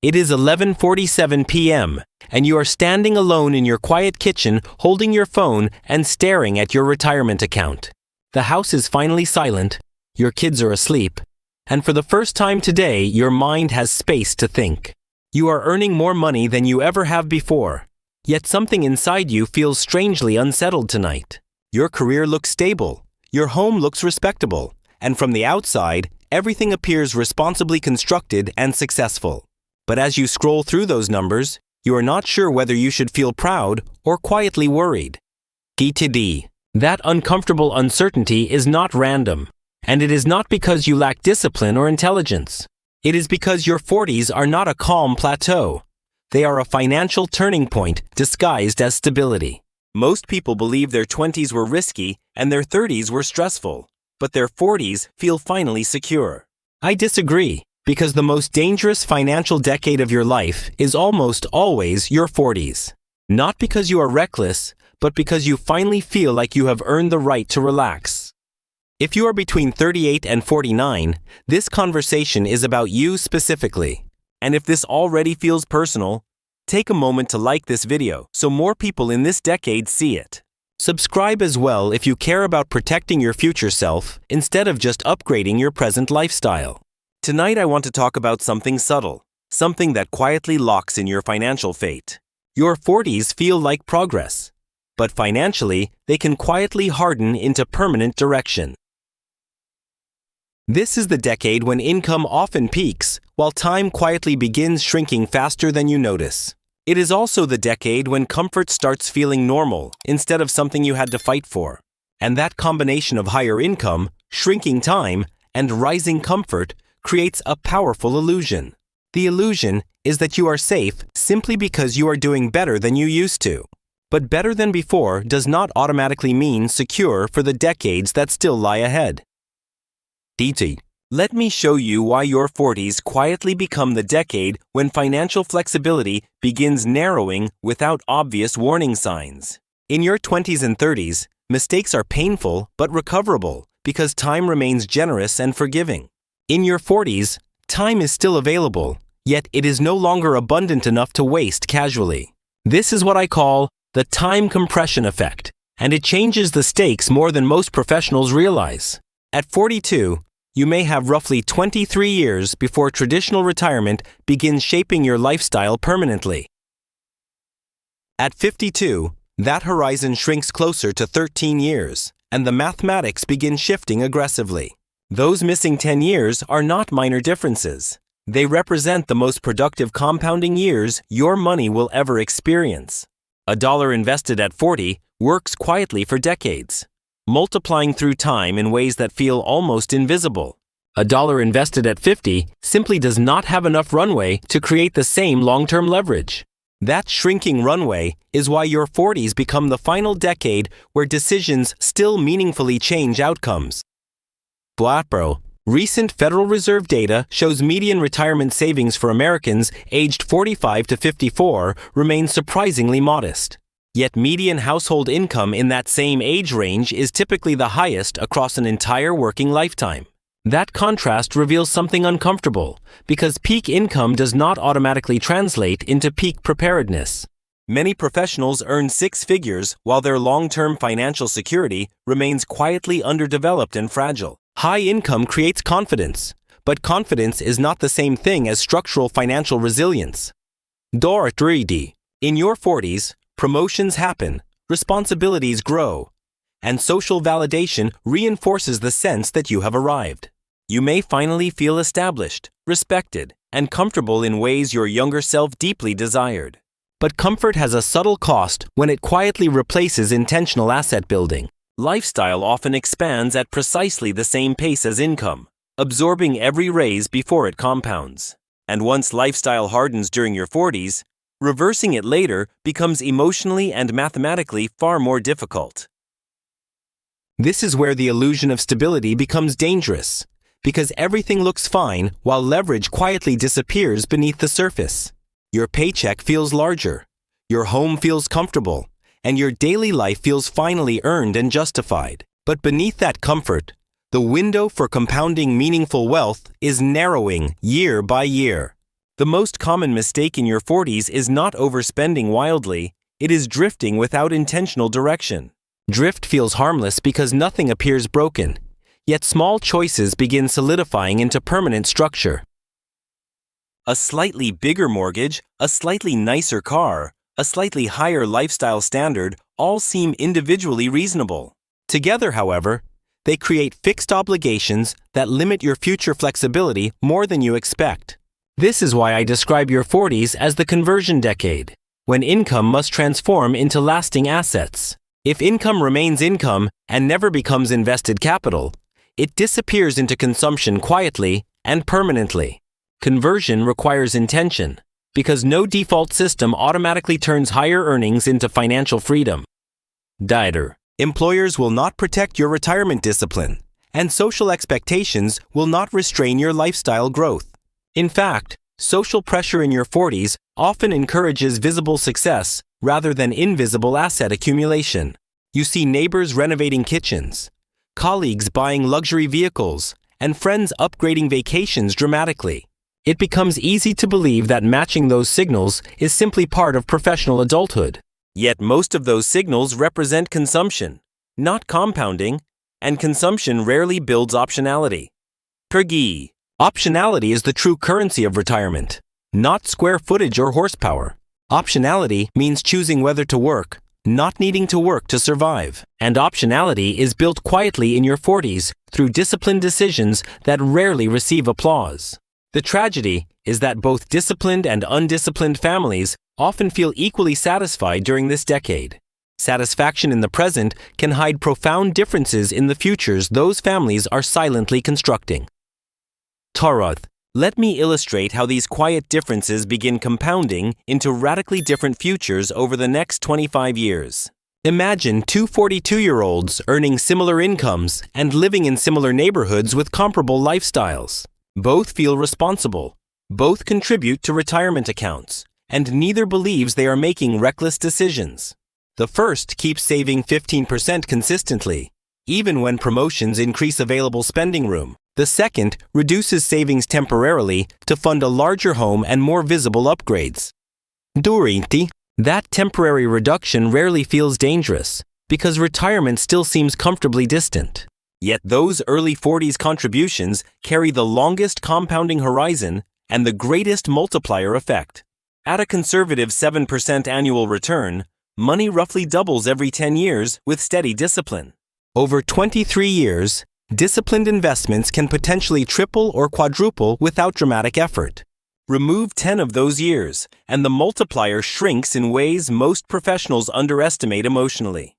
It is 11:47 p.m., and you are standing alone in your quiet kitchen holding your phone and staring at your retirement account. The house is finally silent, your kids are asleep, and for the first time today, your mind has space to think. You are earning more money than you ever have before, yet something inside you feels strangely unsettled tonight. Your career looks stable, your home looks respectable, and from the outside, everything appears responsibly constructed and successful. But as you scroll through those numbers, you are not sure whether you should feel proud or quietly worried. D. That uncomfortable uncertainty is not random, and it is not because you lack discipline or intelligence. It is because your 40s are not a calm plateau. They are a financial turning point disguised as stability. Most people believe their 20s were risky and their 30s were stressful, but their 40s feel finally secure. I disagree, because the most dangerous financial decade of your life is almost always your 40s. Not because you are reckless, but because you finally feel like you have earned the right to relax. If you are between 38 and 49, this conversation is about you specifically. And if this already feels personal, take a moment to like this video so more people in this decade see it. Subscribe as well if you care about protecting your future self instead of just upgrading your present lifestyle. Tonight I want to talk about something subtle, something that quietly locks in your financial fate. Your 40s feel like progress, but financially, they can quietly harden into permanent direction. This is the decade when income often peaks, while time quietly begins shrinking faster than you notice. It is also the decade when comfort starts feeling normal instead of something you had to fight for. And that combination of higher income, shrinking time, and rising comfort creates a powerful illusion. The illusion is that you are safe simply because you are doing better than you used to. But better than before does not automatically mean secure for the decades that still lie ahead. Let me show you why your 40s quietly become the decade when financial flexibility begins narrowing without obvious warning signs. In your 20s and 30s, mistakes are painful but recoverable because time remains generous and forgiving. In your 40s, time is still available, yet it is no longer abundant enough to waste casually. This is what I call the time compression effect, and it changes the stakes more than most professionals realize. At 42, you may have roughly 23 years before traditional retirement begins shaping your lifestyle permanently. At 52, that horizon shrinks closer to 13 years, and the mathematics begin shifting aggressively. Those missing 10 years are not minor differences. They represent the most productive compounding years your money will ever experience. A dollar invested at 40 works quietly for decades, multiplying through time in ways that feel almost invisible. A dollar invested at 50 simply does not have enough runway to create the same long-term leverage. That shrinking runway is why your 40s become the final decade where decisions still meaningfully change outcomes. Recent Federal Reserve data shows median retirement savings for Americans aged 45 to 54 remain surprisingly modest. Yet median household income in that same age range is typically the highest across an entire working lifetime. That contrast reveals something uncomfortable, because peak income does not automatically translate into peak preparedness. Many professionals earn six figures while their long-term financial security remains quietly underdeveloped and fragile. High income creates confidence, but confidence is not the same thing as structural financial resilience. In your 40s, promotions happen, responsibilities grow, and social validation reinforces the sense that you have arrived. You may finally feel established, respected, and comfortable in ways your younger self deeply desired. But comfort has a subtle cost when it quietly replaces intentional asset building. Lifestyle often expands at precisely the same pace as income, absorbing every raise before it compounds. And once lifestyle hardens during your 40s, reversing it later becomes emotionally and mathematically far more difficult. This is where the illusion of stability becomes dangerous, because everything looks fine while leverage quietly disappears beneath the surface. Your paycheck feels larger, your home feels comfortable, and your daily life feels finally earned and justified. But beneath that comfort, the window for compounding meaningful wealth is narrowing year by year. The most common mistake in your 40s is not overspending wildly, it is drifting without intentional direction. Drift feels harmless because nothing appears broken, yet small choices begin solidifying into permanent structure. A slightly bigger mortgage, a slightly nicer car, a slightly higher lifestyle standard all seem individually reasonable. Together, however, they create fixed obligations that limit your future flexibility more than you expect. This is why I describe your 40s as the conversion decade, when income must transform into lasting assets. If income remains income and never becomes invested capital, it disappears into consumption quietly and permanently. Conversion requires intention, because no default system automatically turns higher earnings into financial freedom. Dieter. Employers will not protect your retirement discipline, and social expectations will not restrain your lifestyle growth. In fact, social pressure in your 40s often encourages visible success rather than invisible asset accumulation. You see neighbors renovating kitchens, colleagues buying luxury vehicles, and friends upgrading vacations dramatically. It becomes easy to believe that matching those signals is simply part of professional adulthood. Yet most of those signals represent consumption, not compounding, and consumption rarely builds optionality. Pergi. Optionality is the true currency of retirement, not square footage or horsepower. Optionality means choosing whether to work, not needing to work to survive. And optionality is built quietly in your 40s through disciplined decisions that rarely receive applause. The tragedy is that both disciplined and undisciplined families often feel equally satisfied during this decade. Satisfaction in the present can hide profound differences in the futures those families are silently constructing. Toroth. Let me illustrate how these quiet differences begin compounding into radically different futures over the next 25 years. Imagine two 42-year-olds earning similar incomes and living in similar neighborhoods with comparable lifestyles. Both feel responsible, both contribute to retirement accounts, and neither believes they are making reckless decisions. The first keeps saving 15% consistently, even when promotions increase available spending room. The second reduces savings temporarily to fund a larger home and more visible upgrades. Durinti, that temporary reduction rarely feels dangerous, because retirement still seems comfortably distant. Yet those early 40s contributions carry the longest compounding horizon and the greatest multiplier effect. At a conservative 7% annual return, money roughly doubles every 10 years with steady discipline. Over 23 years, disciplined investments can potentially triple or quadruple without dramatic effort. Remove 10 of those years, and the multiplier shrinks in ways most professionals underestimate emotionally.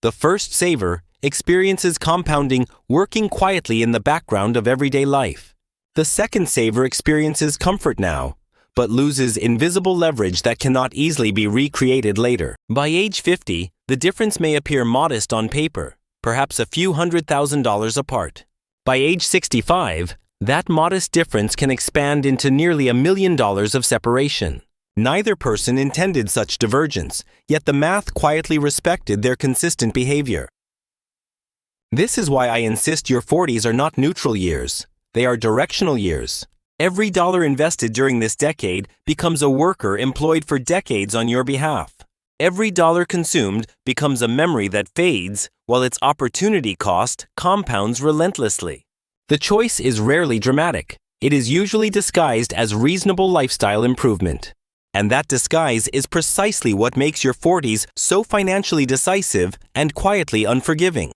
The first saver experiences compounding working quietly in the background of everyday life. The second saver experiences comfort now, but loses invisible leverage that cannot easily be recreated later. By age 50, the difference may appear modest on paper, perhaps a few $100,000 apart. By age 65, that modest difference can expand into nearly $1 million of separation. Neither person intended such divergence, yet the math quietly respected their consistent behavior. This is why I insist your 40s are not neutral years. They are directional years. Every dollar invested during this decade becomes a worker employed for decades on your behalf. Every dollar consumed becomes a memory that fades, while its opportunity cost compounds relentlessly. The choice is rarely dramatic. It is usually disguised as reasonable lifestyle improvement. And that disguise is precisely what makes your 40s so financially decisive and quietly unforgiving.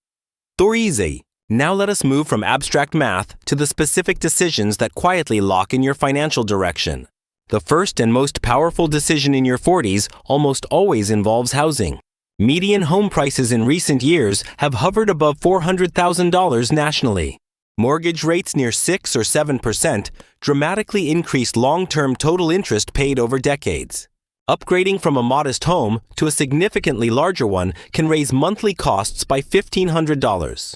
Thorize. Now let us move from abstract math to the specific decisions that quietly lock in your financial direction. The first and most powerful decision in your 40s almost always involves housing. Median home prices in recent years have hovered above $400,000 nationally. Mortgage rates near 6 or 7% dramatically increased long-term total interest paid over decades. Upgrading from a modest home to a significantly larger one can raise monthly costs by $1,500.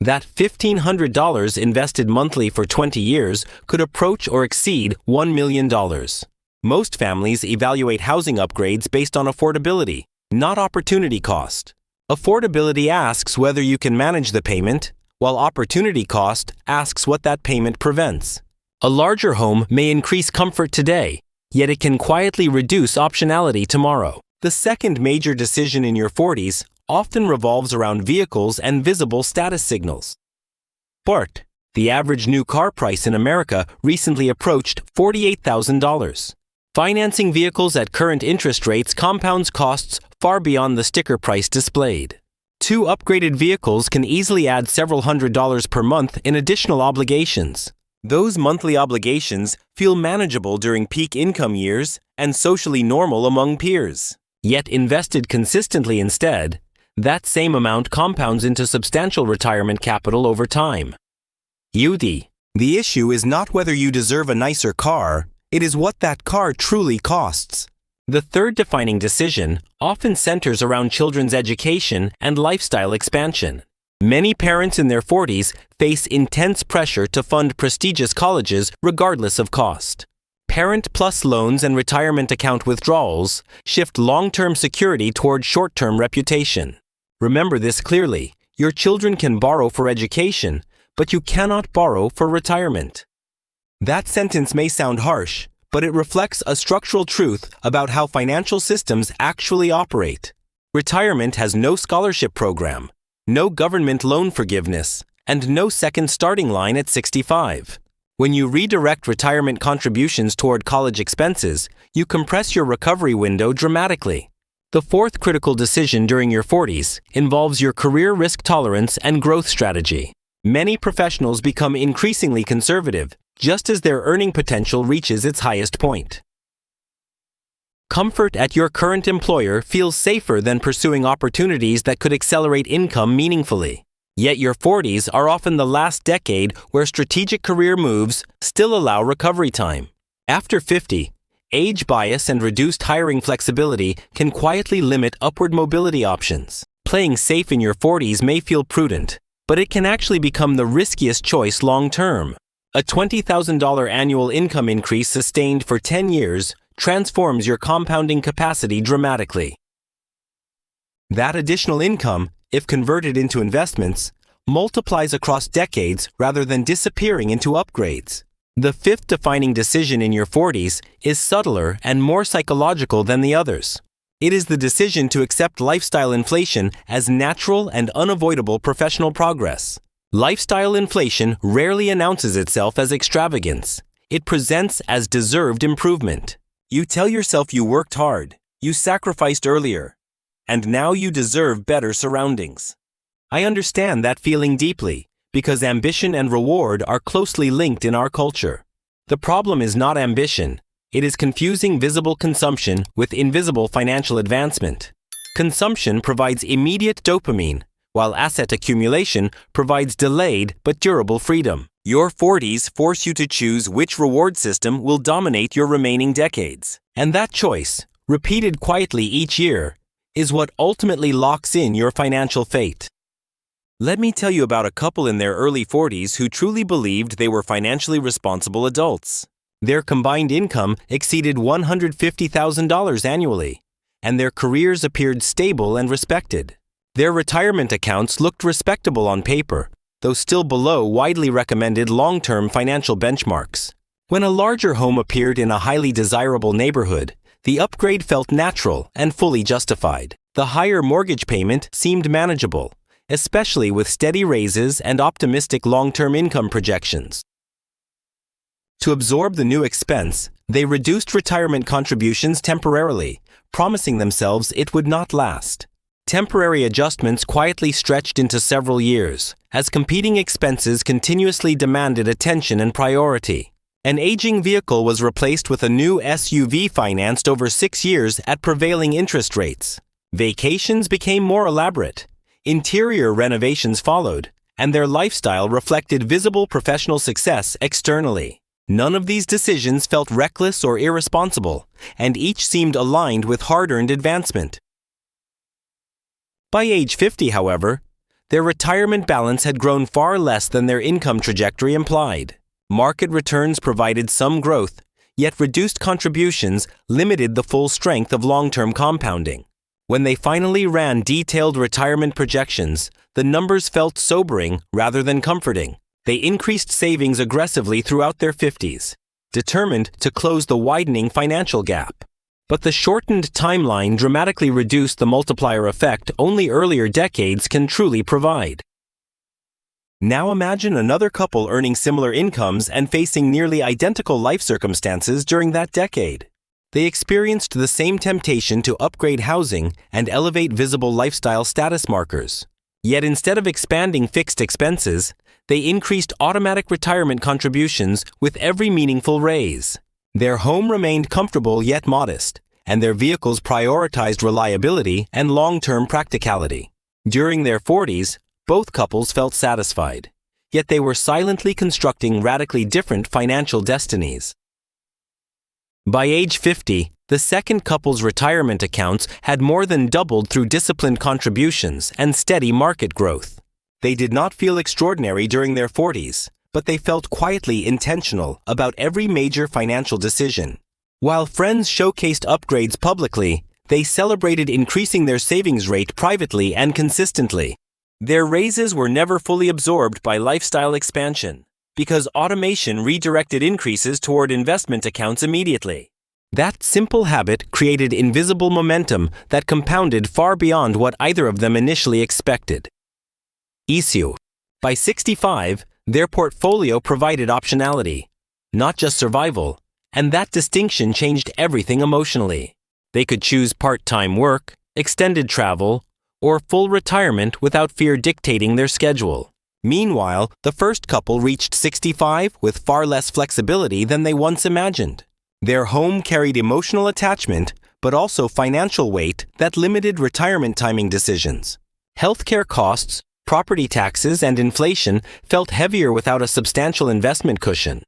That $1,500 invested monthly for 20 years could approach or exceed $1 million. Most families evaluate housing upgrades based on affordability, not opportunity cost. Affordability asks whether you can manage the payment, while opportunity cost asks what that payment prevents. A larger home may increase comfort today, yet it can quietly reduce optionality tomorrow. The second major decision in your 40s often revolves around vehicles and visible status signals. BART, the average new car price in America, recently approached $48,000. Financing vehicles at current interest rates compounds costs far beyond the sticker price displayed. Two upgraded vehicles can easily add several $100s per month in additional obligations. Those monthly obligations feel manageable during peak income years and socially normal among peers. Yet invested consistently instead, that same amount compounds into substantial retirement capital over time. The issue is not whether you deserve a nicer car, it is what that car truly costs. The third defining decision often centers around children's education and lifestyle expansion. Many parents in their 40s face intense pressure to fund prestigious colleges regardless of cost. Parent Plus loans and retirement account withdrawals shift long-term security toward short-term reputation. Remember this clearly: your children can borrow for education, but you cannot borrow for retirement. That sentence may sound harsh, but it reflects a structural truth about how financial systems actually operate. Retirement has no scholarship program, no government loan forgiveness, and no second starting line at 65. When you redirect retirement contributions toward college expenses, you compress your recovery window dramatically. The fourth critical decision during your 40s involves your career risk tolerance and growth strategy. Many professionals become increasingly conservative, just as their earning potential reaches its highest point. Comfort at your current employer feels safer than pursuing opportunities that could accelerate income meaningfully. Yet your 40s are often the last decade where strategic career moves still allow recovery time. After 50, age bias and reduced hiring flexibility can quietly limit upward mobility options. Playing safe in your 40s may feel prudent, but it can actually become the riskiest choice long-term. A $20,000 annual income increase sustained for 10 years transforms your compounding capacity dramatically. That additional income, if converted into investments, multiplies across decades rather than disappearing into upgrades. The fifth defining decision in your 40s is subtler and more psychological than the others. It is the decision to accept lifestyle inflation as natural and unavoidable professional progress. Lifestyle inflation rarely announces itself as extravagance. It presents as deserved improvement. You tell yourself you worked hard, you sacrificed earlier, and now you deserve better surroundings. I understand that feeling deeply, because ambition and reward are closely linked in our culture. The problem is not ambition, it is confusing visible consumption with invisible financial advancement. Consumption provides immediate dopamine, while asset accumulation provides delayed but durable freedom. Your 40s force you to choose which reward system will dominate your remaining decades. And that choice, repeated quietly each year, is what ultimately locks in your financial fate. Let me tell you about a couple in their early 40s who truly believed they were financially responsible adults. Their combined income exceeded $150,000 annually, and their careers appeared stable and respected. Their retirement accounts looked respectable on paper, though still below widely recommended long-term financial benchmarks. When a larger home appeared in a highly desirable neighborhood, the upgrade felt natural and fully justified. The higher mortgage payment seemed manageable, especially with steady raises and optimistic long-term income projections. To absorb the new expense, they reduced retirement contributions temporarily, promising themselves it would not last. Temporary adjustments quietly stretched into several years, as competing expenses continuously demanded attention and priority. An aging vehicle was replaced with a new SUV financed over 6 years at prevailing interest rates. Vacations became more elaborate. Interior renovations followed, and their lifestyle reflected visible professional success externally. None of these decisions felt reckless or irresponsible, and each seemed aligned with hard-earned advancement. By age 50, however, their retirement balance had grown far less than their income trajectory implied. Market returns provided some growth, yet reduced contributions limited the full strength of long-term compounding. When they finally ran detailed retirement projections, the numbers felt sobering rather than comforting. They increased savings aggressively throughout their 50s, determined to close the widening financial gap. But the shortened timeline dramatically reduced the multiplier effect only earlier decades can truly provide. Now imagine another couple earning similar incomes and facing nearly identical life circumstances during that decade. They experienced the same temptation to upgrade housing and elevate visible lifestyle status markers. Yet instead of expanding fixed expenses, they increased automatic retirement contributions with every meaningful raise. Their home remained comfortable yet modest, and their vehicles prioritized reliability and long-term practicality. During their 40s, both couples felt satisfied, yet they were silently constructing radically different financial destinies. By age 50, the second couple's retirement accounts had more than doubled through disciplined contributions and steady market growth. They did not feel extraordinary during their 40s, but they felt quietly intentional about every major financial decision. While friends showcased upgrades publicly, they celebrated increasing their savings rate privately and consistently. Their raises were never fully absorbed by lifestyle expansion, because automation redirected increases toward investment accounts immediately. That simple habit created invisible momentum that compounded far beyond what either of them initially expected. Issue. By 65, their portfolio provided optionality, not just survival, and that distinction changed everything emotionally. They could choose part-time work, extended travel, or full retirement without fear dictating their schedule. Meanwhile, the first couple reached 65 with far less flexibility than they once imagined. Their home carried emotional attachment, but also financial weight that limited retirement timing decisions. Healthcare costs, property taxes, and inflation felt heavier without a substantial investment cushion.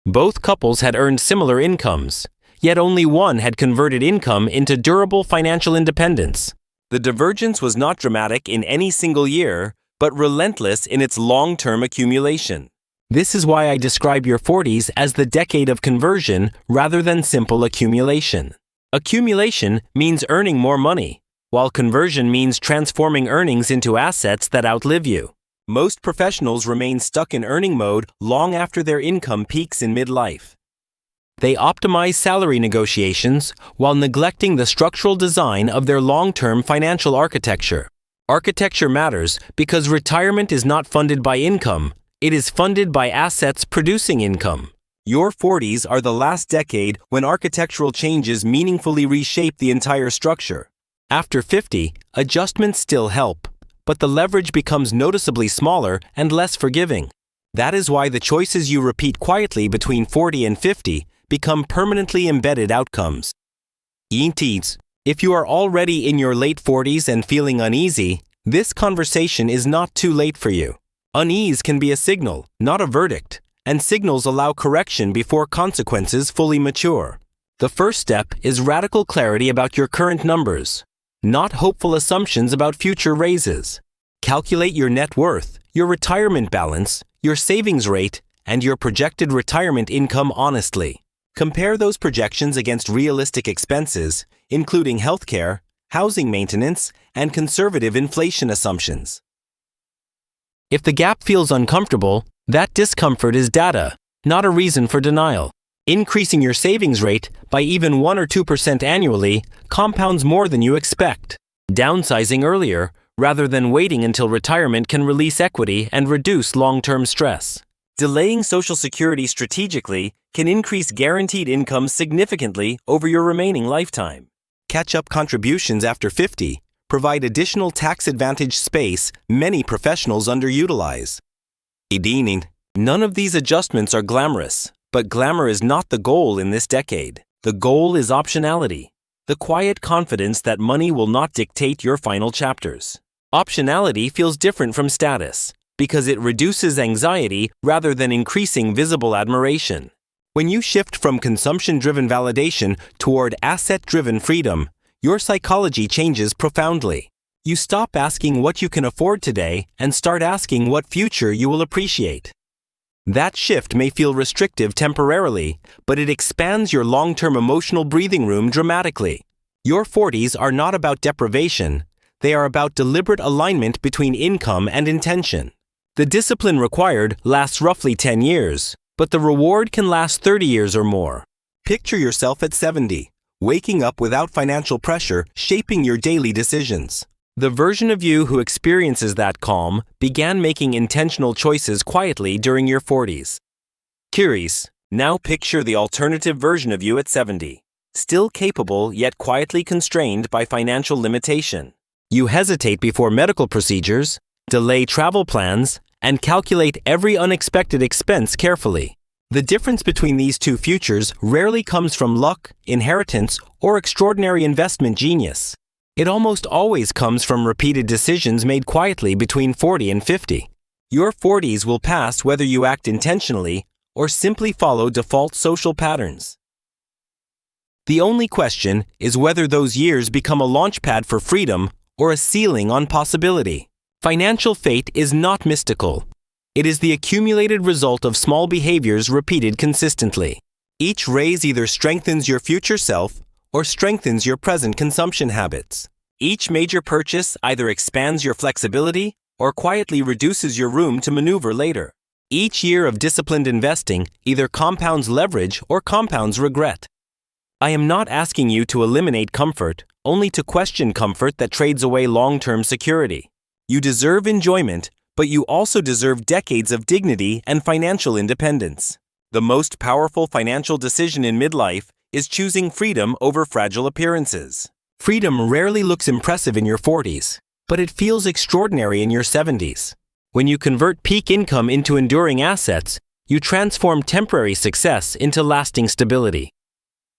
Both couples had earned similar incomes, yet only one had converted income into durable financial independence. The divergence was not dramatic in any single year, but relentless in its long-term accumulation. This is why I describe your 40s as the decade of conversion rather than simple accumulation. Accumulation means earning more money, while conversion means transforming earnings into assets that outlive you. Most professionals remain stuck in earning mode long after their income peaks in midlife. They optimize salary negotiations while neglecting the structural design of their long-term financial architecture. Architecture matters because retirement is not funded by income, it is funded by assets producing income. Your 40s are the last decade when architectural changes meaningfully reshape the entire structure. After 50, adjustments still help, but the leverage becomes noticeably smaller and less forgiving. That is why the choices you repeat quietly between 40 and 50 become permanently embedded outcomes. If you are already in your late 40s and feeling uneasy, this conversation is not too late for you. Unease can be a signal, not a verdict, and signals allow correction before consequences fully mature. The first step is radical clarity about your current numbers, not hopeful assumptions about future raises. Calculate your net worth, your retirement balance, your savings rate, and your projected retirement income honestly. Compare those projections against realistic expenses, including healthcare, housing maintenance, and conservative inflation assumptions. If the gap feels uncomfortable, that discomfort is data, not a reason for denial. Increasing your savings rate by even 1 or 2% annually compounds more than you expect. Downsizing earlier, rather than waiting until retirement, can release equity and reduce long-term stress. Delaying Social Security strategically can increase guaranteed income significantly over your remaining lifetime. Catch-up contributions after 50 provide additional tax-advantaged space many professionals underutilize. None of these adjustments are glamorous, but glamour is not the goal in this decade. The goal is optionality, the quiet confidence that money will not dictate your final chapters. Optionality feels different from status, because it reduces anxiety rather than increasing visible admiration. When you shift from consumption-driven validation toward asset-driven freedom, your psychology changes profoundly. You stop asking what you can afford today and start asking what future you will appreciate. That shift may feel restrictive temporarily, but it expands your long-term emotional breathing room dramatically. Your 40s are not about deprivation, they are about deliberate alignment between income and intention. The discipline required lasts roughly 10 years, but the reward can last 30 years or more. Picture yourself at 70, waking up without financial pressure, shaping your daily decisions. The version of you who experiences that calm began making intentional choices quietly during your 40s. Curious, now picture the alternative version of you at 70, still capable yet quietly constrained by financial limitation. You hesitate before medical procedures, delay travel plans, and calculate every unexpected expense carefully. The difference between these two futures rarely comes from luck, inheritance, or extraordinary investment genius. It almost always comes from repeated decisions made quietly between 40 and 50. Your 40s will pass whether you act intentionally or simply follow default social patterns. The only question is whether those years become a launchpad for freedom or a ceiling on possibility. Financial fate is not mystical. It is the accumulated result of small behaviors repeated consistently. Each raise either strengthens your future self or strengthens your present consumption habits. Each major purchase either expands your flexibility or quietly reduces your room to maneuver later. Each year of disciplined investing either compounds leverage or compounds regret. I am not asking you to eliminate comfort, only to question comfort that trades away long-term security. You deserve enjoyment, but you also deserve decades of dignity and financial independence. The most powerful financial decision in midlife is choosing freedom over fragile appearances. Freedom rarely looks impressive in your 40s, but it feels extraordinary in your 70s. When you convert peak income into enduring assets, you transform temporary success into lasting stability.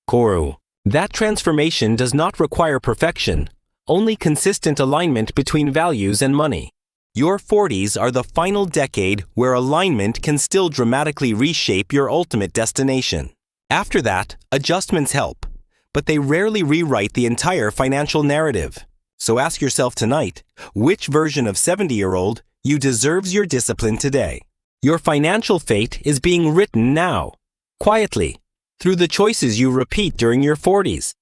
Koru. That transformation does not require perfection, only consistent alignment between values and money. Your 40s are the final decade where alignment can still dramatically reshape your ultimate destination. After that, adjustments help, but they rarely rewrite the entire financial narrative. So ask yourself tonight, which version of 70-year-old you deserves your discipline today? Your financial fate is being written now, quietly, through the choices you repeat during your 40s.